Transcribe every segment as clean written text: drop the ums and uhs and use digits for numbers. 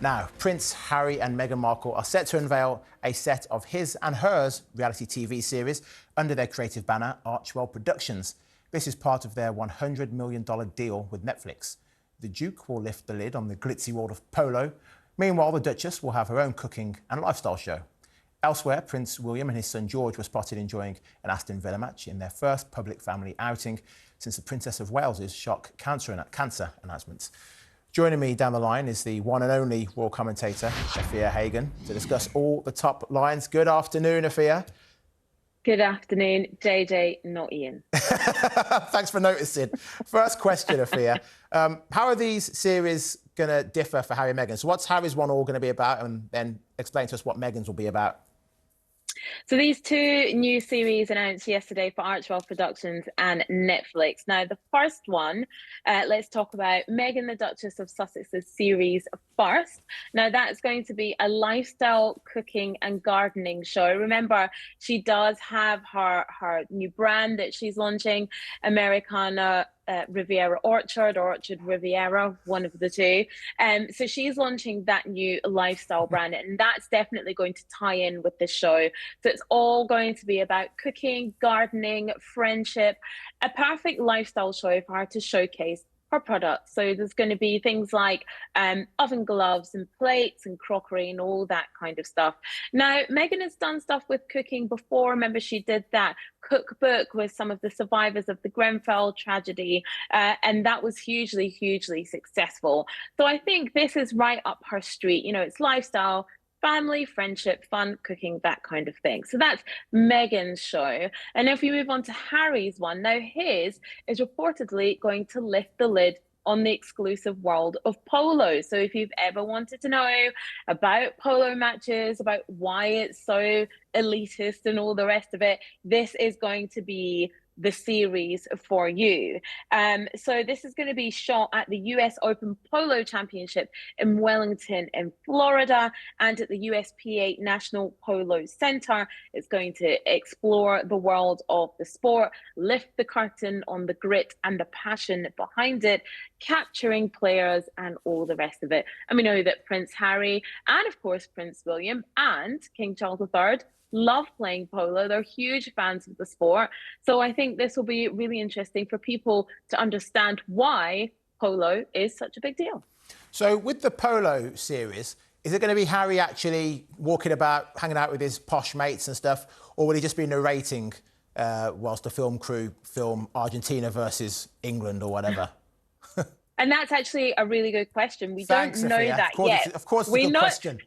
Now, Prince Harry and Meghan Markle are set to unveil a set of his and hers reality TV series under their creative banner, Archwell Productions. This is part of their $100 million deal with Netflix. The Duke will lift the lid on the glitzy world of Polo. Meanwhile, the Duchess will have her own cooking and lifestyle show. Elsewhere, Prince William and his son George were spotted enjoying an Aston Villa match in their first public family outing since the Princess of Wales's shock cancer announcements. Joining me down the line is the one and only royal commentator, Afua Hagan, to discuss all the top lines. Good afternoon, Afua. Good afternoon, JJ, not Ian. Thanks for noticing. First question, Afua. How are these series going to differ for Harry and Meghan? So what's Harry's one all going to be about? And then explain to us what Meghan's will be about. So these two new series announced yesterday for Archwell Productions and Netflix. Now, the first one, let's talk about Meghan the Duchess of Sussexes series first. Now, that's going to be a lifestyle cooking and gardening show. Remember, she does have her new brand that she's launching, Americana Riviera Orchard or Orchard Riviera, one of the two. So she's launching that new lifestyle brand, and that's definitely going to tie in with the show. So it's all going to be about cooking, gardening, friendship, a perfect lifestyle show for her to showcase her products. So there's going to be things like oven gloves and plates and crockery and all that kind of stuff. Now, Meghan has done stuff with cooking before. Remember, she did that cookbook with some of the survivors of the Grenfell tragedy, and that was hugely, hugely successful. So I think this is right up her street. You know, it's lifestyle, family, friendship, fun, cooking, that kind of thing. So that's Meghan's show. And if we move on to Harry's one, now his is reportedly going to lift the lid on the exclusive world of polo. So if you've ever wanted to know about polo matches, about why it's so elitist and all the rest of it, this is going to be the series for you. So this is going to be shot at the US Open Polo Championship in Wellington in Florida and at the USPA National Polo Center. It's going to explore the world of the sport, lift the curtain on the grit and the passion behind it, capturing players and all the rest of it. And we know that Prince Harry and of course Prince William and King Charles III love playing polo. They're huge fans of the sport. So I think this will be really interesting for people to understand why polo is such a big deal. So with the polo series, is it going to be Harry actually walking about, hanging out with his posh mates and stuff, or will he just be narrating whilst the film crew film Argentina versus England or whatever? And that's actually a really good question. We Thanks, don't know Afua. that yet. Of course, it's a good question.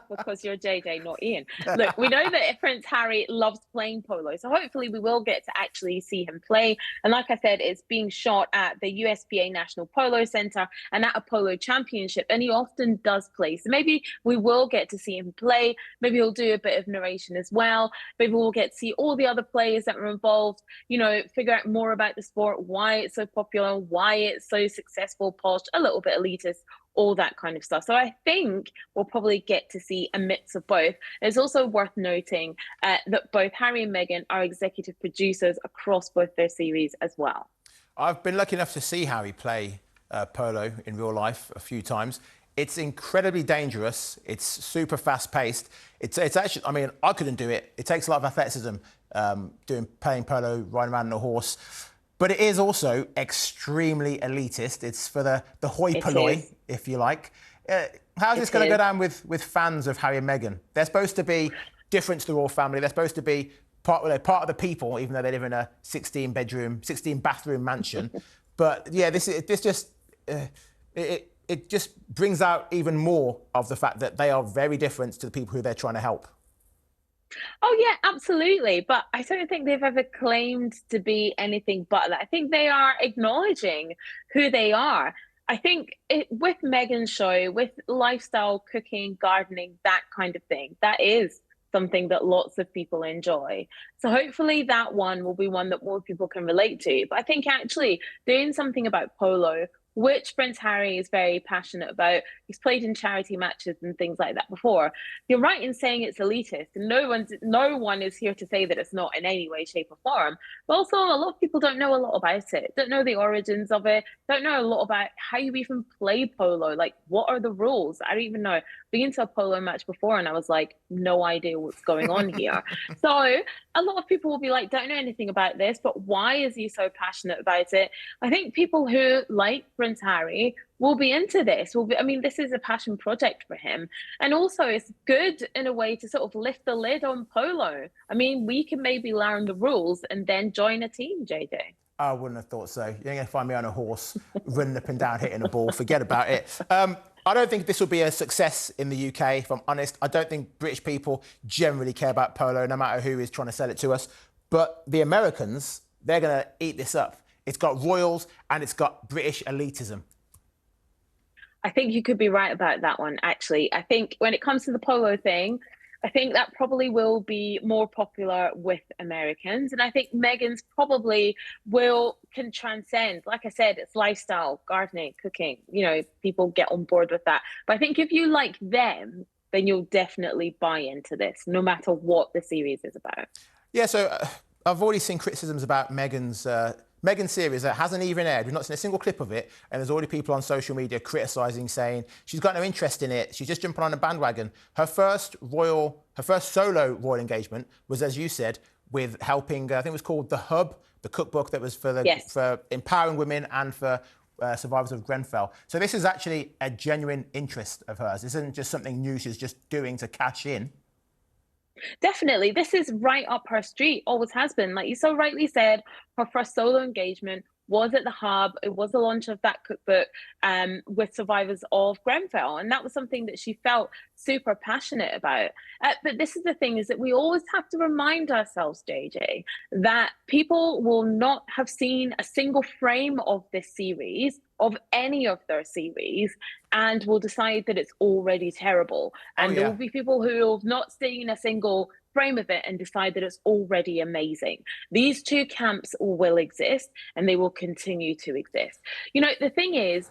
Because you're JJ, not Ian. Look, we know that Prince Harry loves playing polo, so hopefully we will get to actually see him play. And like I said, it's being shot at the USPA National Polo Center and at a polo championship, and he often does play. So maybe we will get to see him play. Maybe he'll do a bit of narration as well. Maybe we'll get to see all the other players that were involved, you know, figure out more about the sport, why it's so popular, why it's so successful, posh, a little bit elitist, all that kind of stuff. So I think we'll probably get to see a mix of both. It's also worth noting that both Harry and Meghan are executive producers across both their series as well. I've been lucky enough to see Harry play polo in real life a few times. It's incredibly dangerous. It's super fast-paced. It's actually, I mean, I couldn't do it. It takes a lot of athleticism playing polo, riding around on a horse. But it is also extremely elitist. It's for the hoi polloi, if you like. How's this going to go down with fans of Harry and Meghan? They're supposed to be different to the royal family. They're supposed to be part of the people, even though they live in a 16-bathroom mansion. But yeah, it just brings out even more of the fact that they are very different to the people who they're trying to help. Oh, yeah, absolutely. But I don't think they've ever claimed to be anything but that. I think they are acknowledging who they are. I think with Meghan's show, with lifestyle, cooking, gardening, that kind of thing, that is something that lots of people enjoy. So hopefully that one will be one that more people can relate to. But I think actually doing something about polo which Prince Harry is very passionate about. He's played in charity matches and things like that before. You're right in saying it's elitist, and no one is here to say that it's not in any way, shape, or form. But also, a lot of people don't know a lot about it, don't know the origins of it, don't know a lot about how you even play polo. Like, what are the rules? I don't even know. Been to a polo match before, and I was like, no idea what's going on here. So a lot of people will be like, don't know anything about this, but why is he so passionate about it? I think people who like Prince Harry will be into this. I mean, this is a passion project for him. And also it's good in a way to sort of lift the lid on polo. I mean, we can maybe learn the rules and then join a team, JJ. I wouldn't have thought so. You're going to find me on a horse, running up and down, hitting a ball. Forget about it. I don't think this will be a success in the UK, if I'm honest. I don't think British people generally care about polo, no matter who is trying to sell it to us. But the Americans, they're going to eat this up. It's got royals and it's got British elitism. I think you could be right about that one, actually. I think when it comes to the polo thing, I think that probably will be more popular with Americans. And I think Meghan's probably can transcend. Like I said, it's lifestyle, gardening, cooking. You know, people get on board with that. But I think if you like them, then you'll definitely buy into this, no matter what the series is about. Yeah, so I've already seen criticisms about Meghan's series that hasn't even aired. We've not seen a single clip of it, and there's already people on social media criticising, saying she's got no interest in it. She's just jumping on a bandwagon. Her first solo royal engagement was, as you said, with helping. I think it was called The Hub, the cookbook that was for empowering women and for survivors of Grenfell. So this is actually a genuine interest of hers. This isn't just something new she's just doing to cash in. Definitely. This is right up her street, always has been. Like you so rightly said, her first solo engagement was at the Hub. It was the launch of that cookbook with survivors of Grenfell. And that was something that she felt super passionate about. But this is the thing, is that we always have to remind ourselves, JJ, that people will not have seen a single frame of this series, of any of their series, and will decide that it's already terrible. And there will be people who have not seen a single frame of it and decide that it's already amazing. These two camps will exist, and they will continue to exist. You know, the thing is,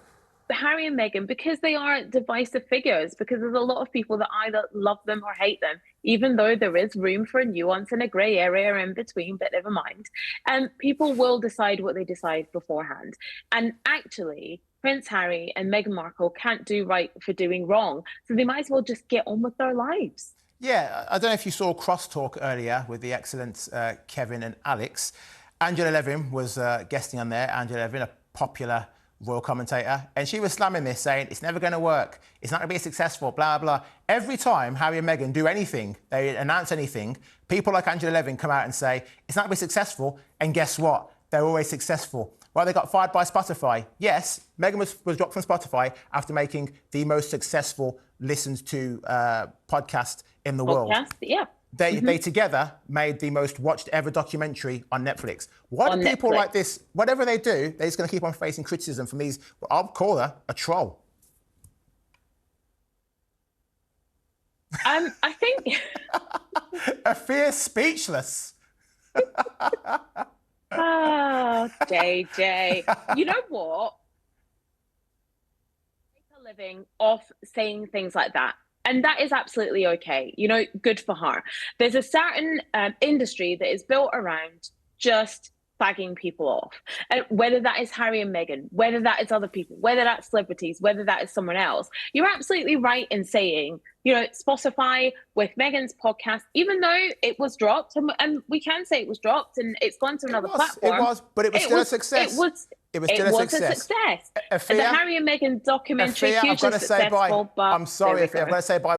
Harry and Meghan, because they are divisive figures, because there's a lot of people that either love them or hate them, even though there is room for a nuance and a grey area in between, but never mind. And people will decide what they decide beforehand. And actually, Prince Harry and Meghan Markle can't do right for doing wrong, so they might as well just get on with their lives. Yeah, I don't know if you saw Crosstalk earlier with the excellent Kevin and Alex. Angela Levin was guesting on there. Angela Levin, a popular royal commentator, and she was slamming this, saying it's never going to work, it's not going to be successful, blah, blah. Every time Harry and Meghan do anything, they announce anything, people like Angela Levin come out and say it's not going to be successful, and guess what? They're always successful. Well, they got fired by Spotify. Yes, Meghan was dropped from Spotify after making the most successful listened to podcast in the world. Yeah. They together made the most watched ever documentary on Netflix. Why do people like this, whatever they do, they're just going to keep on facing criticism from these, I'll call her a troll. I think... Afua speechless. Oh, JJ. You know what? Make a living off saying things like that. And that is absolutely okay. You know, good for her. There's a certain industry that is built around just fagging people off. And whether that is Harry and Meghan, whether that is other people, whether that's celebrities, whether that is someone else, you're absolutely right in saying, you know, Spotify with Meghan's podcast, even though it was dropped, and we can say it was dropped and it's gone to another platform. It was, but it was still a success. It was still a success. The Harry and Meghan documentary, hugely successful. I'm sorry, Afua, I've got to say bye.